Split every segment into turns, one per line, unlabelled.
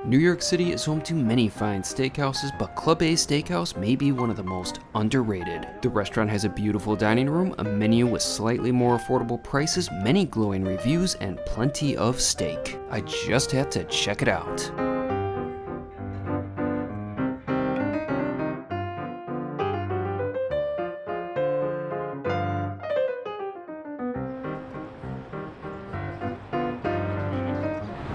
New York City is home to many fine steakhouses, but Club A Steakhouse may be one of the most underrated. The restaurant has a beautiful dining room, a menu with slightly more affordable prices, many glowing reviews, and plenty of steak. I just had to check it out.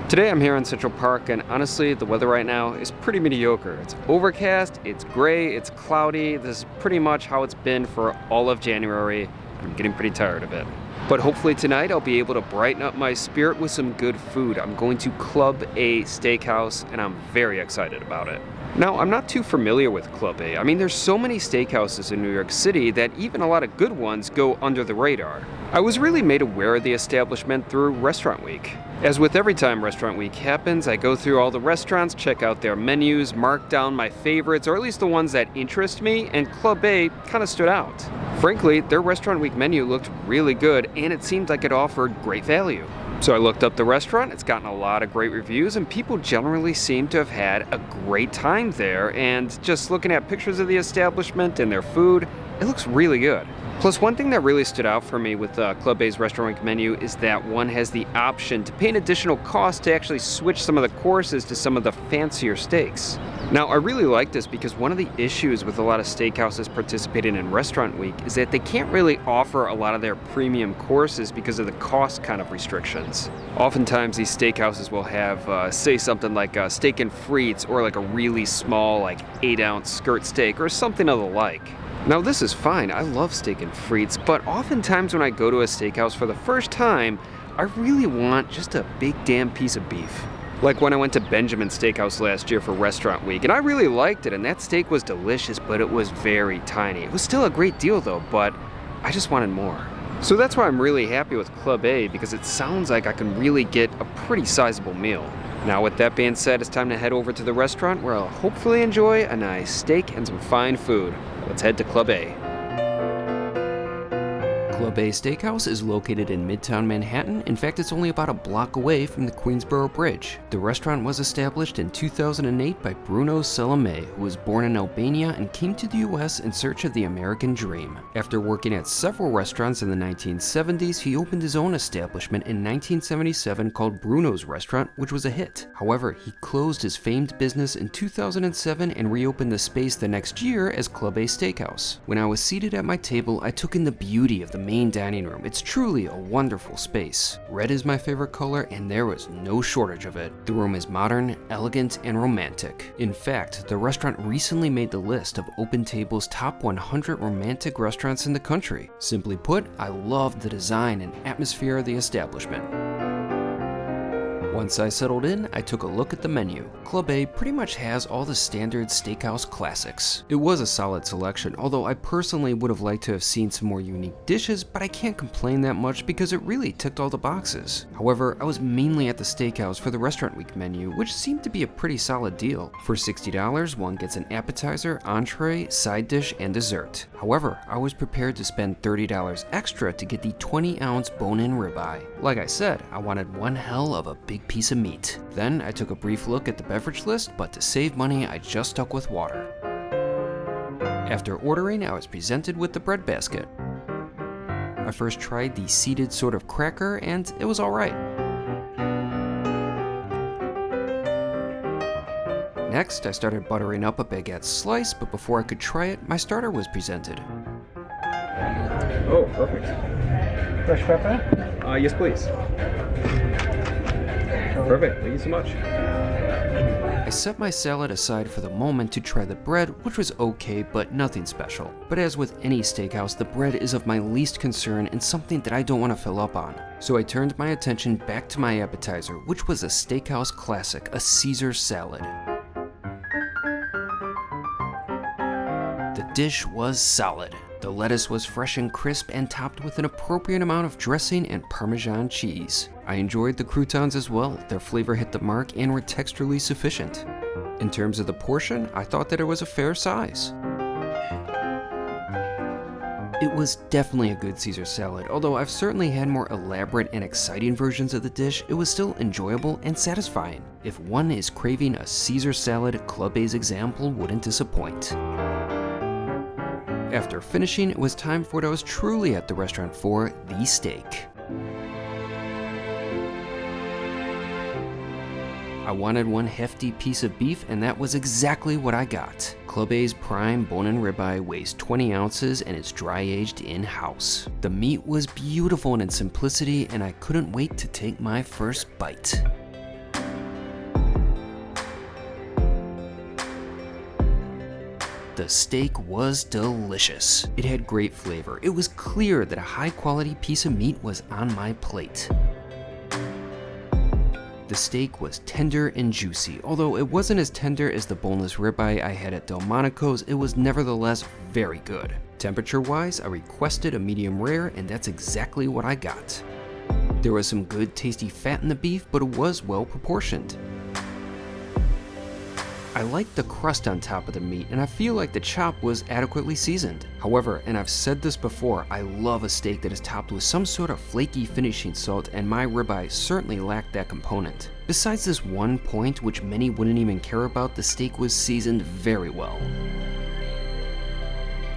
Today I'm here in Central Park, and honestly the weather right now is pretty mediocre. It's overcast, it's gray, it's cloudy. This is pretty much how it's been for all of January. I'm getting pretty tired of it. But hopefully tonight I'll be able to brighten up my spirit with some good food. I'm going to Club A Steakhouse and I'm very excited about it. Now, I'm not too familiar with Club A. I mean, there's so many steakhouses in New York City that even a lot of good ones go under the radar. I was really made aware of the establishment through Restaurant Week. As with every time Restaurant Week happens, I go through all the restaurants, check out their menus, mark down my favorites, or at least the ones that interest me, and Club A kind of stood out. Frankly, their Restaurant Week menu looked really good, and it seemed like it offered great value. So I looked up the restaurant, it's gotten a lot of great reviews, and people generally seem to have had a great time there, and just looking at pictures of the establishment and their food, it looks really good. Plus, one thing that really stood out for me with Club A's Restaurant Week menu is that one has the option to pay an additional cost to actually switch some of the courses to some of the fancier steaks. Now, I really like this because one of the issues with a lot of steakhouses participating in Restaurant Week is that they can't really offer a lot of their premium courses because of the cost kind of restrictions. Oftentimes, these steakhouses will have, say something like steak and frites, or like a really small, like 8-ounce skirt steak, or something of the like. Now, this is fine, I love steak and frites, but oftentimes when I go to a steakhouse for the first time, I really want just a big damn piece of beef. Like when I went to Benjamin's Steakhouse last year for Restaurant Week, and I really liked it, and that steak was delicious, but it was very tiny. It was still a great deal though, but I just wanted more. So that's why I'm really happy with Club A, because it sounds like I can really get a pretty sizable meal. Now, with that being said, it's time to head over to the restaurant where I'll hopefully enjoy a nice steak and some fine food. Let's head to Club A.
Club A Steakhouse is located in Midtown Manhattan. In fact, it's only about a block away from the Queensboro Bridge. The restaurant was established in 2008 by Bruno Salome, who was born in Albania and came to the US in search of the American dream. After working at several restaurants in the 1970s, he opened his own establishment in 1977 called Bruno's Restaurant, which was a hit. However, he closed his famed business in 2007 and reopened the space the next year as Club A Steakhouse. When I was seated at my table, I took in the beauty of the main dining room. It's truly a wonderful space. Red is my favorite color, and there was no shortage of it. The room is modern, elegant, and romantic. In fact, the restaurant recently made the list of OpenTable's top 100 romantic restaurants in the country. Simply put, I loved the design and atmosphere of the establishment. Once I settled in, I took a look at the menu. Club A pretty much has all the standard steakhouse classics. It was a solid selection, although I personally would have liked to have seen some more unique dishes, but I can't complain that much because it really ticked all the boxes. However, I was mainly at the steakhouse for the Restaurant Week menu, which seemed to be a pretty solid deal. For $60, one gets an appetizer, entree, side dish, and dessert. However, I was prepared to spend $30 extra to get the 20-ounce bone-in ribeye. Like I said, I wanted one hell of a big piece of meat. Then I took a brief look at the beverage list, but to save money, I just stuck with water. After ordering, I was presented with the bread basket. I first tried the seeded sort of cracker, and it was alright. Next, I started buttering up a baguette slice, but before I could try it, my starter was presented.
Oh, perfect.
Fresh pepper?
Yes, please. Perfect, thank you so much.
I set my salad aside for the moment to try the bread, which was okay, but nothing special. But as with any steakhouse, the bread is of my least concern and something that I don't want to fill up on. So I turned my attention back to my appetizer, which was a steakhouse classic, a Caesar salad. The dish was solid. The lettuce was fresh and crisp and topped with an appropriate amount of dressing and Parmesan cheese. I enjoyed the croutons as well. Their flavor hit the mark and were texturally sufficient. In terms of the portion, I thought that it was a fair size. It was definitely a good Caesar salad. Although I've certainly had more elaborate and exciting versions of the dish, it was still enjoyable and satisfying. If one is craving a Caesar salad, Club A's example wouldn't disappoint. After finishing, it was time for what I was truly at the restaurant for, the steak. I wanted one hefty piece of beef, and that was exactly what I got. Club A's prime bone-in ribeye weighs 20 ounces and is dry-aged in-house. The meat was beautiful in its simplicity, and I couldn't wait to take my first bite. The steak was delicious. It had great flavor. It was clear that a high-quality piece of meat was on my plate. The steak was tender and juicy. Although it wasn't as tender as the boneless ribeye I had at Delmonico's, it was nevertheless very good. Temperature-wise, I requested a medium rare, and that's exactly what I got. There was some good tasty fat in the beef, but it was well proportioned. I liked the crust on top of the meat, and I feel like the chop was adequately seasoned. However, and I've said this before, I love a steak that is topped with some sort of flaky finishing salt, and my ribeye certainly lacked that component. Besides this one point, which many wouldn't even care about, the steak was seasoned very well.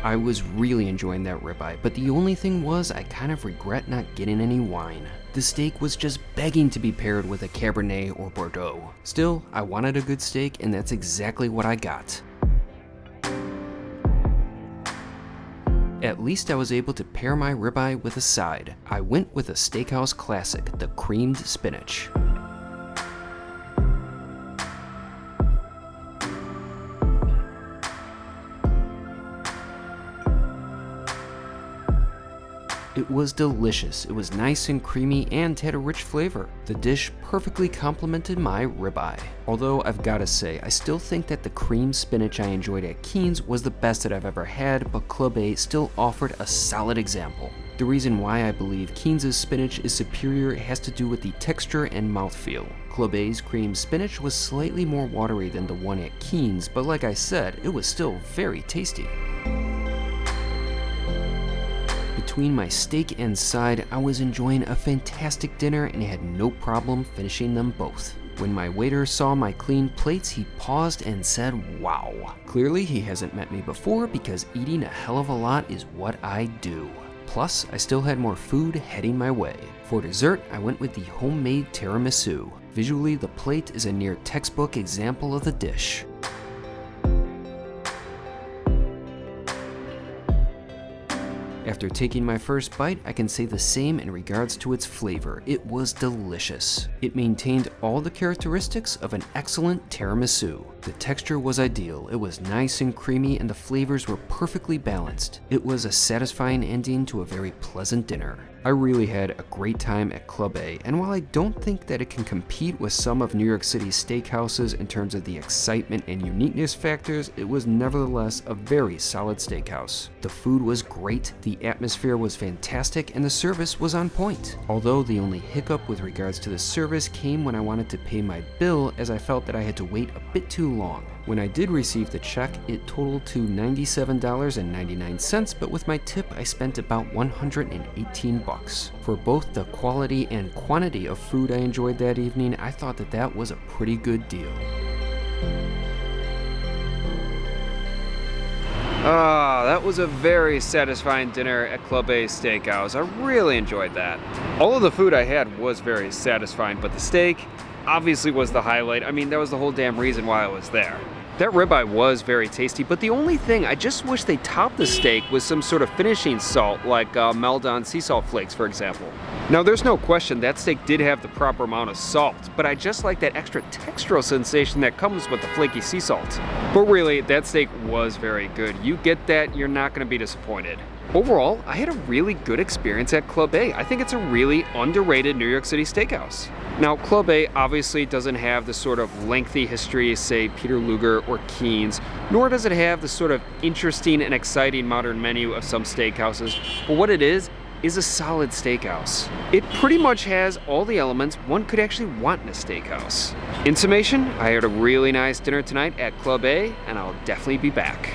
I was really enjoying that ribeye, but the only thing was I kind of regret not getting any wine. The steak was just begging to be paired with a Cabernet or Bordeaux. Still, I wanted a good steak, and that's exactly what I got. At least I was able to pair my ribeye with a side. I went with a steakhouse classic, the creamed spinach. It was delicious. It was nice and creamy and had a rich flavor. The dish perfectly complemented my ribeye. Although I've gotta say, I still think that the creamed spinach I enjoyed at Keen's was the best that I've ever had, but Club A still offered a solid example. The reason why I believe Keen's spinach is superior has to do with the texture and mouthfeel. Club A's creamed spinach was slightly more watery than the one at Keen's, but like I said, it was still very tasty. Between my steak and side, I was enjoying a fantastic dinner and had no problem finishing them both. When my waiter saw my clean plates, he paused and said, "Wow." Clearly he hasn't met me before, because eating a hell of a lot is what I do. Plus, I still had more food heading my way. For dessert, I went with the homemade tiramisu. Visually, the plate is a near textbook example of the dish. After taking my first bite, I can say the same in regards to its flavor. It was delicious. It maintained all the characteristics of an excellent tiramisu. The texture was ideal, it was nice and creamy, and the flavors were perfectly balanced. It was a satisfying ending to a very pleasant dinner. I really had a great time at Club A, and while I don't think that it can compete with some of New York City's steakhouses in terms of the excitement and uniqueness factors, it was nevertheless a very solid steakhouse. The food was great, the atmosphere was fantastic, and the service was on point. Although the only hiccup with regards to the service came when I wanted to pay my bill, as I felt that I had to wait a bit too long. When I did receive the check, it totaled to $97.99, but with my tip, I spent about $118. For both the quality and quantity of food I enjoyed that evening, I thought that that was a pretty good deal.
That was a very satisfying dinner at Club A Steakhouse. I really enjoyed that. All of the food I had was very satisfying, but the steak obviously was the highlight. I mean, that was the whole damn reason why I was there. That ribeye was very tasty, but the only thing, I just wish they topped the steak with some sort of finishing salt, like Maldon sea salt flakes, for example. Now, there's no question that steak did have the proper amount of salt, but I just like that extra textural sensation that comes with the flaky sea salt. But really, that steak was very good. You get that, you're not gonna be disappointed. Overall, I had a really good experience at Club A. I think it's a really underrated New York City steakhouse. Now, Club A obviously doesn't have the sort of lengthy history, say, Peter Luger or Keen's, nor does it have the sort of interesting and exciting modern menu of some steakhouses, but what it is a solid steakhouse. It pretty much has all the elements one could actually want in a steakhouse. In summation, I had a really nice dinner tonight at Club A, and I'll definitely be back.